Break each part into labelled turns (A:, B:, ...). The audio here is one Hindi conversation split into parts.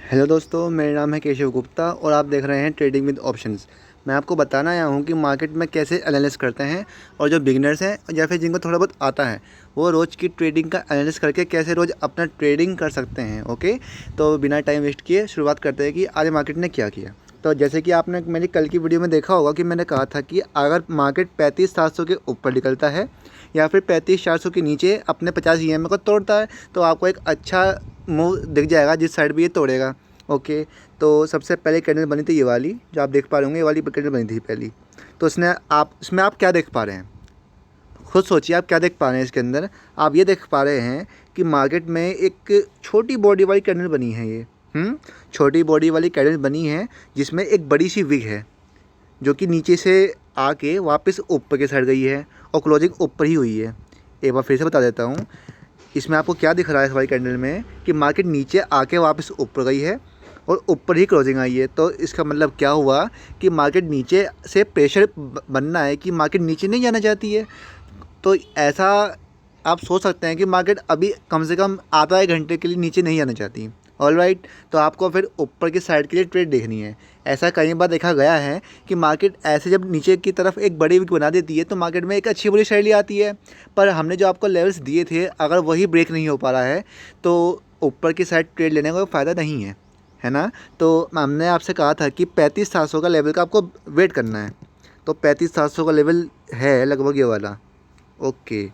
A: हेलो दोस्तों, मेरा नाम है केशव गुप्ता और आप देख रहे हैं ट्रेडिंग विद ऑप्शंस। मैं आपको बताना आया हूँ कि मार्केट में कैसे एनालिसिस करते हैं और जो बिगिनर्स हैं या फिर जिनको थोड़ा बहुत आता है वो रोज़ की ट्रेडिंग का एनालिसिस करके कैसे रोज़ अपना ट्रेडिंग कर सकते हैं। ओके, तो बिना टाइम वेस्ट किए शुरुआत करते हैं कि आज मार्केट ने क्या किया। तो जैसे कि आपने मेरी कल की वीडियो में देखा होगा कि मैंने कहा था कि अगर मार्केट 35,700 के ऊपर निकलता है या फिर 35,400 के नीचे अपने 50 EMA को तोड़ता है तो आपको एक अच्छा मूव दिख जाएगा जिस साइड भी ये तोड़ेगा। ओके, तो सबसे पहले कैंडल बनी थी ये वाली जो आप देख पा रहे होंगे, ये वाली कैंडल बनी थी पहली। तो इसमें आप क्या देख पा रहे हैं, खुद सोचिए आप क्या देख पा रहे हैं इसके अंदर। आप ये देख पा रहे हैं कि मार्केट में एक छोटी बॉडी वाली कैंडल बनी है ये। छोटी बॉडी वाली कैंडल बनी है जिसमें एक बड़ी सी विग है जो कि नीचे से आके वापस ऊपर के साइड गई है और क्लोजिंग ऊपर ही हुई है। एक बार फिर से बता देता हूँ, इसमें आपको क्या दिख रहा है इस वाली कैंडल में कि मार्केट नीचे आके वापस ऊपर गई है और ऊपर ही क्लोजिंग आई है। तो इसका मतलब क्या हुआ कि मार्केट नीचे से प्रेशर बनना है कि मार्केट नीचे नहीं जाना चाहती है। तो ऐसा आप सोच सकते हैं कि मार्केट अभी कम से कम आधा एक घंटे के लिए नीचे नहीं जाना चाहती। ऑल राइट, तो आपको फिर ऊपर की साइड के लिए ट्रेड देखनी है। ऐसा कई बार देखा गया है कि मार्केट ऐसे जब नीचे की तरफ एक बड़ी विक बना देती है तो मार्केट में एक अच्छी बुरी शैली आती है। पर हमने जो आपको लेवल्स दिए थे अगर वही ब्रेक नहीं हो पा रहा है तो ऊपर की साइड ट्रेड लेने का कोई फ़ायदा नहीं है ना। तो हमने आपसे कहा था कि 35,700 का लेवल का आपको वेट करना है। तो 35,700 का लेवल है लगभग ये वाला। ओके,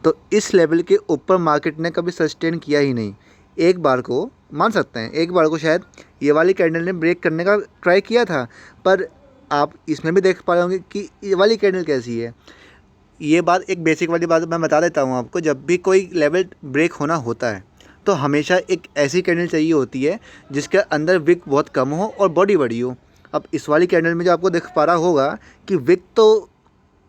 A: तो इस लेवल के ऊपर मार्केट ने कभी सस्टेन किया ही नहीं। एक बार को मान सकते हैं, एक बार को शायद ये वाली कैंडल ने ब्रेक करने का ट्राई किया था, पर आप इसमें भी देख पा रहे होंगे कि ये वाली कैंडल कैसी है। ये बात एक बेसिक वाली बात मैं बता देता हूँ आपको, जब भी कोई लेवल ब्रेक होना होता है तो हमेशा एक ऐसी कैंडल चाहिए होती है जिसके अंदर विक बहुत कम हो और बॉडी बड़ी हो। अब इस वाली कैंडल में जो आपको दिख पा रहा होगा कि विक तो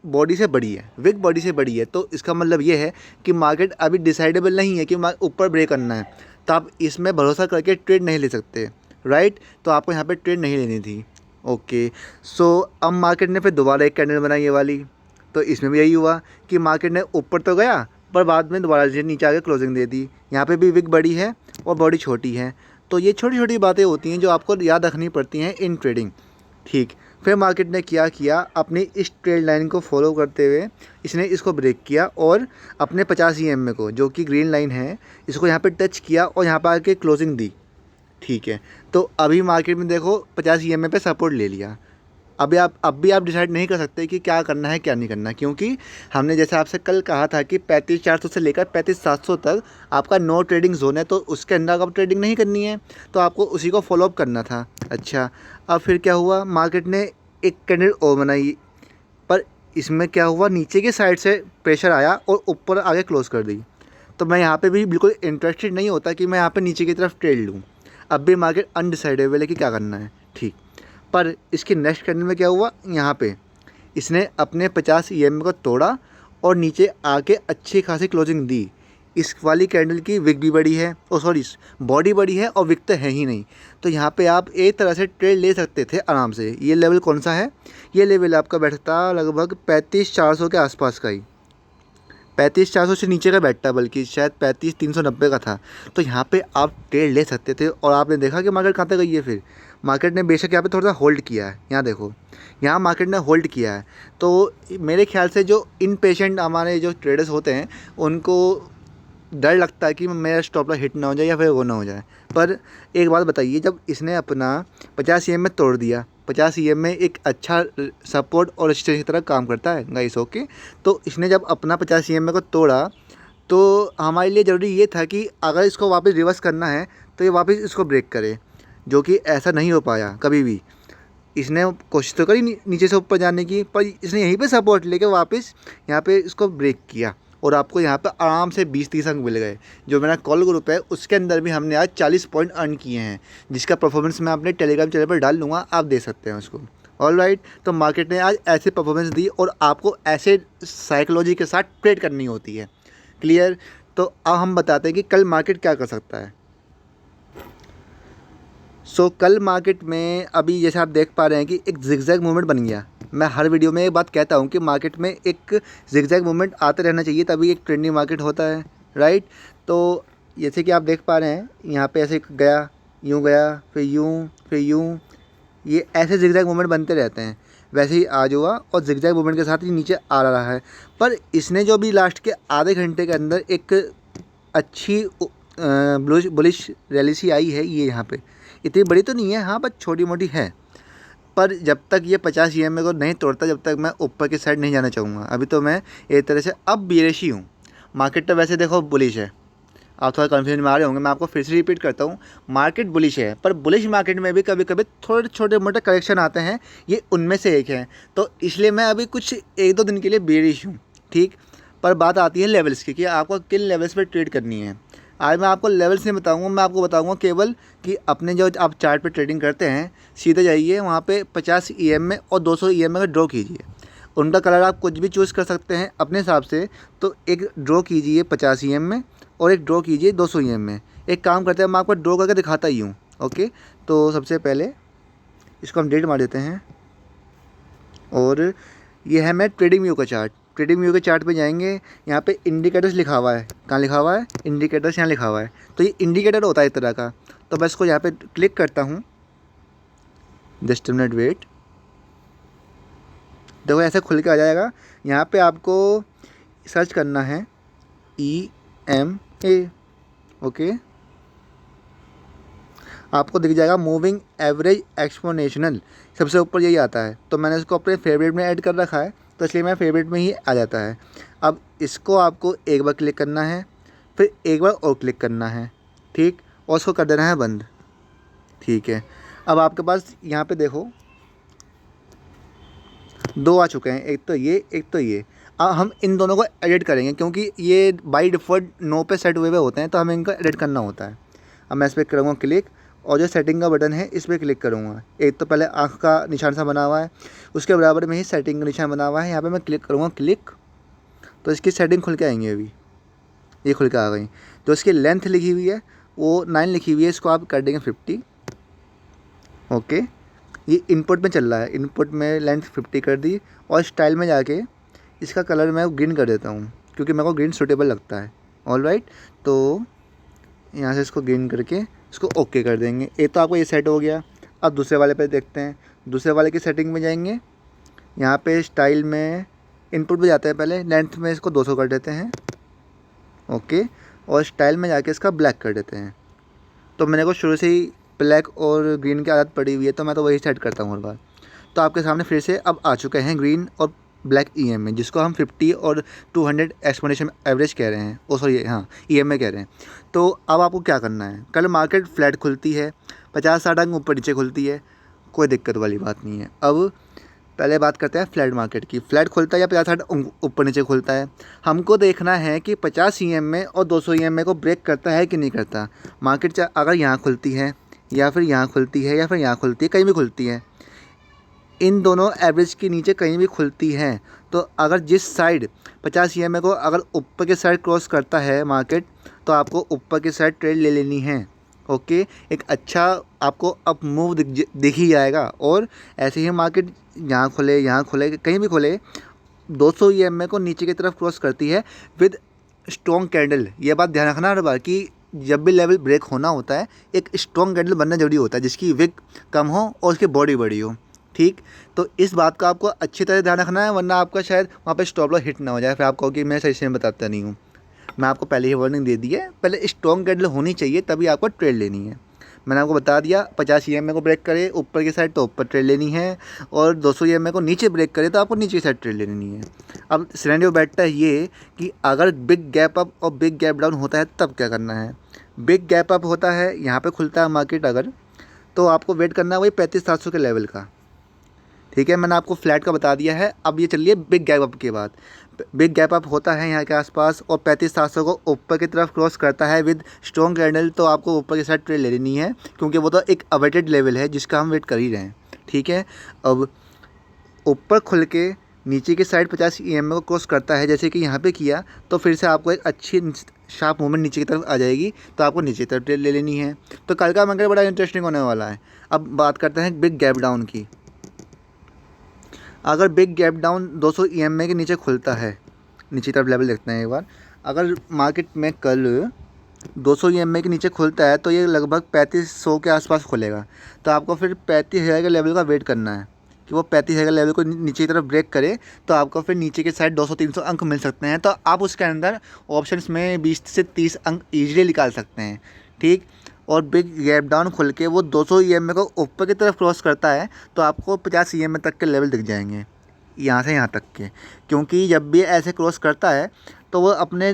A: बॉडी से बड़ी है, विक बॉडी से बड़ी है, तो इसका मतलब ये है कि मार्केट अभी डिसाइडेबल नहीं है कि ऊपर ब्रेक करना है। तो आप इसमें भरोसा करके ट्रेड नहीं ले सकते, राइट। तो आपको यहाँ पे ट्रेड नहीं लेनी थी। ओके, सो अब मार्केट ने फिर दोबारा एक कैंडल बनाई ये वाली। तो इसमें भी यही हुआ कि मार्केट ने ऊपर तो गया पर बाद में दोबारा से नीचे आके क्लोजिंग दे दी। यहाँ पे भी विक बड़ी है और बॉडी छोटी है। तो ये छोटी छोटी बातें होती हैं जो आपको याद रखनी पड़ती हैं इन ट्रेडिंग। ठीक, फिर मार्केट ने क्या किया, अपनी इस ट्रेड लाइन को फॉलो करते हुए इसने इसको ब्रेक किया और अपने 50 EMA को जो कि ग्रीन लाइन है इसको यहाँ पे टच किया और यहाँ पर आके क्लोजिंग दी। ठीक है, तो अभी मार्केट में देखो 50 EMA पे सपोर्ट ले लिया। अब भी आप डिसाइड नहीं कर सकते कि क्या करना है क्या नहीं करना, क्योंकि हमने जैसे आपसे कल कहा था कि 35,400 से लेकर 35,700 तक आपका नो ट्रेडिंग जोन है, तो उसके अंदर आप ट्रेडिंग नहीं करनी है, तो आपको उसी को फॉलोअप करना था। अच्छा, अब फिर क्या हुआ, मार्केट ने एक कैंडल और बनाई, पर इसमें क्या हुआ, नीचे की साइड से प्रेशर आया और ऊपर आगे क्लोज कर दी। तो मैं यहाँ पे भी बिल्कुल इंटरेस्टेड नहीं होता कि मैं यहाँ पे नीचे की तरफ ट्रेड लूँ। अब भी मार्केट अनडिसाइडेबल है कि क्या करना है। ठीक, पर इसके नेक्स्ट कैंडल में क्या हुआ, यहाँ पे इसने अपने 50 EMA को तोड़ा और नीचे आके अच्छी खासी क्लोजिंग दी। इस वाली कैंडल की विक भी बड़ी है, ओ सॉरी, बॉडी बड़ी है और विक तो है ही नहीं। तो यहाँ पे आप एक तरह से ट्रेड ले सकते थे आराम से। ये लेवल कौन सा है, ये लेवल आपका बैठता लगभग 35,400 के आसपास का ही, 35,400 से नीचे का बैठता, बल्कि शायद 35,390 का था। तो यहाँ पे आप ट्रेड ले सकते थे और आपने देखा कि मार्केट कहाँ तक गई है। फिर मार्केट ने बेशक यहाँ पे थोड़ा सा होल्ड किया है, यहाँ देखो, यहाँ मार्केट ने होल्ड किया है। तो मेरे ख्याल से जो इनपेशेंट हमारे जो ट्रेडर्स होते हैं उनको डर लगता है कि मेरा स्टॉप लॉस हिट ना हो जाए या फिर वो ना हो जाए। पर एक बात बताइए, जब इसने अपना 50 EMA तोड़ दिया, 50 EMA एक अच्छा सपोर्ट और रजिस्टेंस की तरह काम करता है गाइस। ओके, तो इसने जब अपना 50 EMA को तोड़ा तो हमारे लिए ज़रूरी ये था कि अगर इसको वापस रिवर्स करना है तो ये वापस इसको ब्रेक करे, जो कि ऐसा नहीं हो पाया कभी भी। इसने कोशिश तो करी नीचे से ऊपर जाने की, पर इसने यहीं पे सपोर्ट लेके वापस यहाँ पे इसको ब्रेक किया और आपको यहाँ पे आराम से 20-30 अंक मिल गए। जो मेरा कॉल ग्रुप है उसके अंदर भी हमने आज 40 पॉइंट अर्न किए हैं, जिसका परफॉर्मेंस मैं अपने टेलीग्राम चैनल पर डाल दूँगा, आप दे सकते हैं उसको। ऑल राइट, तो मार्केट ने आज ऐसे परफॉर्मेंस दी और आपको ऐसे साइकोलॉजी के साथ ट्रेड करनी होती है। क्लियर, तो अब हम बताते हैं कि कल मार्केट क्या कर सकता है। कल मार्केट में अभी जैसे आप देख पा रहे हैं कि एक जिगजैग मूवमेंट बन गया। मैं हर वीडियो में एक बात कहता हूँ कि मार्केट में एक जिगजैग मूवमेंट आते रहना चाहिए, तभी एक ट्रेंडिंग मार्केट होता है, राइट। तो जैसे कि आप देख पा रहे हैं यहाँ पे ऐसे गया यूँ गया, फिर यूँ, फिर यूँ, ये ऐसे जिगजैग मूवमेंट बनते रहते हैं। वैसे ही आज हुआ और जिगजैग मूवमेंट के साथ ही नीचे आ रहा है। पर इसने जो भी लास्ट के आधे घंटे के अंदर एक अच्छी बुलिश रैली सी आई है, ये यहाँ पे इतनी बड़ी तो नहीं है, हाँ, बस छोटी मोटी है। पर जब तक ये 50 ईएमए को नहीं तोड़ता, जब तक मैं ऊपर की साइड नहीं जाना चाहूँगा। अभी तो मैं एक तरह से अब बेरिश ही हूँ। मार्केट तो वैसे देखो बुलिश है, आप थोड़ा कन्फ्यूजन में आ रहे होंगे, मैं आपको फिर से रिपीट करता हूँ। मार्केट बुलिश है, पर बुलिश मार्केट में भी कभी कभी थोड़े छोटे मोटे करेक्शन आते हैं, ये उनमें से एक है। तो इसलिए मैं अभी कुछ 1-2 दिन के लिए बेरिश हूँ, ठीक। पर बात आती है लेवल्स की, कि आपको किन लेवल्स पर ट्रेड करनी है। आज मैं आपको लेवल्स नहीं बताऊंगा, मैं आपको बताऊंगा केवल कि अपने जो आप चार्ट पे ट्रेडिंग करते हैं, सीधे जाइए वहाँ पे 50 ईएमए और 200 ईएमए का ड्रॉ कीजिए। उनका कलर आप कुछ भी चूज़ कर सकते हैं अपने हिसाब से। तो एक ड्रॉ कीजिए 50 ईएमए और एक ड्रॉ कीजिए 200 ईएमए। एक काम करते हैं, मैं आपको ड्रॉ करके दिखाता ही हूँ। ओके, तो सबसे पहले इसको हम डेट मार देते हैं, और ये है मैं ट्रेडिंग व्यू का चार्ट। ट्रेडिंग व्यू के चार्ट पे जाएंगे, यहाँ पे इंडिकेटर्स लिखा हुआ है। कहाँ लिखा हुआ है? इंडिकेटर्स यहाँ लिखा हुआ है। तो ये इंडिकेटर होता है एक तरह का। तो मैं इसको यहाँ पे क्लिक करता हूँ, जस्ट मिनट वेट। देखो ऐसे खुल के आ जाएगा। यहाँ पे आपको सर्च करना है EMA। ओके, आपको दिख जाएगा मूविंग एवरेज एक्सपोनेंशियल, सबसे ऊपर यही आता है। तो मैंने इसको अपने फेवरेट में ऐड कर रखा है, तो इसलिए मैं फेवरेट में ही आ जाता है। अब इसको आपको एक बार क्लिक करना है, फिर एक बार और क्लिक करना है, ठीक, और उसको कर देना है बंद। ठीक है, अब आपके पास यहाँ पे देखो 2 आ चुके हैं, एक तो ये, एक तो ये। अब हम इन दोनों को एडिट करेंगे, क्योंकि ये बाय डिफ़ॉल्ट नो पे सेट हुए हुए होते हैं, तो हमें इनको एडिट करना होता है। अब मैं इस पर करूँगा क्लिक, और जो सेटिंग का बटन है इस पर क्लिक करूँगा। एक तो पहले आँख का निशान सा बना हुआ है, उसके बराबर में ही सेटिंग का निशान बना हुआ है। यहाँ पे मैं क्लिक करूँगा क्लिक, तो इसकी सेटिंग खुल के आएंगी। अभी ये खुल के आ गई। जो इसकी लेंथ लिखी हुई है वो 9 लिखी हुई है, इसको आप कर देंगे 50। ओके, ये इनपुट में चल रहा है, इनपुट में लेंथ 50 कर दी, और स्टाइल में जाके इसका कलर मैं ग्रीन कर देता हूँ, क्योंकि मेरे को ग्रीन सूटेबल लगता है। ऑल राइट, तो यहाँ से इसको ग्रीन करके इसको ओके कर देंगे। एक तो आपको ये सेट हो गया। अब दूसरे वाले पे देखते हैं। दूसरे वाले की सेटिंग में जाएंगे, यहाँ पे स्टाइल में इनपुट पे जाते हैं, पहले लेंथ में इसको 200 कर देते हैं। ओके, और स्टाइल में जाके इसका ब्लैक कर देते हैं। तो मैंने को शुरू से ही ब्लैक और ग्रीन की आदत पड़ी हुई है, तो मैं तो वही सेट करता हूँ हर बार। तो आपके सामने फिर से अब आ चुके हैं ग्रीन और ब्लैक EMA, जिसको हम 50 और 200 एक्सपोनेंशियल एवरेज कह रहे हैं। ओ सॉरी, हाँ, EMA कह रहे हैं। तो अब आपको क्या करना है, कल मार्केट फ्लैट खुलती है, 50-60 अंक ऊपर नीचे खुलती है, कोई दिक्कत वाली बात नहीं है। अब पहले बात करते हैं फ्लैट मार्केट की। फ्लैट खुलता है या 50-60 ऊपर नीचे खुलता है, हमको देखना है कि 50 EMA और 200 EMA को ब्रेक करता है कि नहीं करता। मार्केट अगर यहाँ खुलती है, या फिर यहाँ खुलती है, या फिर यहाँ खुलती है, कहीं भी खुलती है, इन दोनों एवरेज के नीचे कहीं भी खुलती है, तो अगर जिस साइड 50 EMA को अगर ऊपर की साइड क्रॉस करता है मार्केट, तो आपको ऊपर की साइड ट्रेड ले लेनी है। ओके, एक अच्छा आपको अप मूव दिख ही जाएगा। और ऐसे ही मार्केट यहाँ खुले, यहाँ खुले, कहीं भी खुले, 200 EMA को नीचे की तरफ क्रॉस करती है विद स्ट्रॉन्ग कैंडल। ये बात ध्यान रखना हर बार कि जब भी लेवल ब्रेक होना होता है, एक स्ट्रॉन्ग कैंडल बनना जरूरी होता है, जिसकी विक कम हो और उसकी बॉडी बड़ी हो, ठीक। तो इस बात का आपको अच्छी तरह ध्यान रखना है, वरना आपका शायद वहाँ पे स्टॉप लॉस हिट ना हो जाए, फिर आप कहो कि मैं सही से बताता नहीं हूँ। मैं आपको पहले ही वार्निंग दे दी है, पहले स्ट्रॉन्ग कैंडल होनी चाहिए, तभी आपको ट्रेड लेनी है। मैंने आपको बता दिया, 50 EMA को ब्रेक करे ऊपर की साइड तो ऊपर ट्रेड लेनी है, और 200 EMA को नीचे ब्रेक करे तो आपको नीचे की साइड ट्रेड लेनी है। अब सिनेरियो बैठता है ये कि अगर बिग गैप अप और बिग गैप डाउन होता है तब क्या करना है। बिग गैप अप होता है, यहाँ पे खुलता है मार्केट अगर, तो आपको वेट करना है वही 35-700 के लेवल का, ठीक है। मैंने आपको फ्लैट का बता दिया है। अब ये चलिए बिग गैप अप के बाद। बिग गैप अप होता है यहाँ के आसपास, और 35-700 को ऊपर की तरफ क्रॉस करता है विद स्ट्रॉन्ग कैंडल, तो आपको ऊपर की साइड ट्रेड ले लेनी है, क्योंकि वो तो एक अवेटेड लेवल है जिसका हम वेट कर ही रहे हैं, ठीक है। अब ऊपर खुल के नीचे की साइड 50 EMA को क्रॉस करता है, जैसे कि यहाँ पे किया, तो फिर से आपको एक अच्छी शार्प मूवमेंट नीचे की तरफ आ जाएगी, तो आपको नीचे की तरफ ट्रेड ले लेनी है। तो कल का मार्केट बड़ा इंटरेस्टिंग होने वाला है। अब बात करते हैं बिग गैप डाउन की। अगर बिग गैप डाउन 200 EMA के नीचे खुलता है, नीचे तरफ लेवल देखते हैं एक बार। अगर मार्केट में कल 200 EMA के नीचे खुलता है तो ये लगभग 3500 के आसपास खुलेगा। तो आपको फिर 35,000 के लेवल का वेट करना है कि वो 35,000 के लेवल को नीचे की तरफ ब्रेक करे, तो आपको फिर नीचे के साइड 200-300 अंक मिल सकते हैं। तो आप उसके अंदर ऑप्शंस में 20 से 30 अंक ईजिली निकाल सकते हैं, ठीक। और बिग गैप डाउन खुल के वो 200 EMA को ऊपर की तरफ क्रॉस करता है तो आपको 50 EMA तक के लेवल दिख जाएंगे, यहाँ से यहाँ तक के। क्योंकि जब भी ऐसे क्रॉस करता है तो वो अपने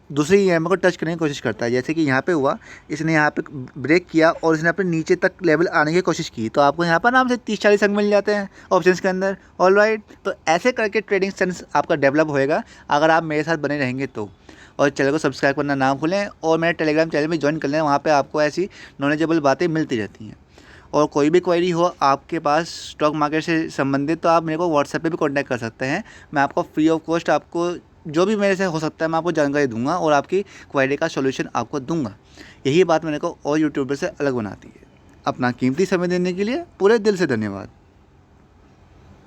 A: दूसरी EMA को टच करने की कोशिश करता है। जैसे कि यहाँ पे हुआ, इसने यहाँ पे ब्रेक किया और इसने अपने नीचे तक लेवल आने की कोशिश की, तो आपको यहाँ पर आराम से 30-40 अंक मिल जाते हैं ऑप्शंस के अंदर। ऑलराइट, तो ऐसे करके ट्रेडिंग सेंस आपका डेवलप होएगा अगर आप मेरे साथ बने रहेंगे तो। और चैनल को सब्सक्राइब करना ना भूलें और मेरे टेलीग्राम चैनल में ज्वाइन कर लें, वहाँ पर आपको ऐसी नॉलेजेबल बातें मिलती रहती हैं। और कोई भी क्वेरी हो आपके पास स्टॉक मार्केट से संबंधित तो आप मेरे को व्हाट्सएप पे भी कांटेक्ट कर सकते हैं। मैं आपको फ्री ऑफ कॉस्ट आपको जो भी मेरे से हो सकता है मैं आपको जानकारी दूंगा और आपकी क्वेरी का सॉल्यूशन आपको दूंगा। यही बात मेरे को और यूट्यूबर से अलग बनाती है। अपना कीमती समय देने के लिए पूरे दिल से धन्यवाद।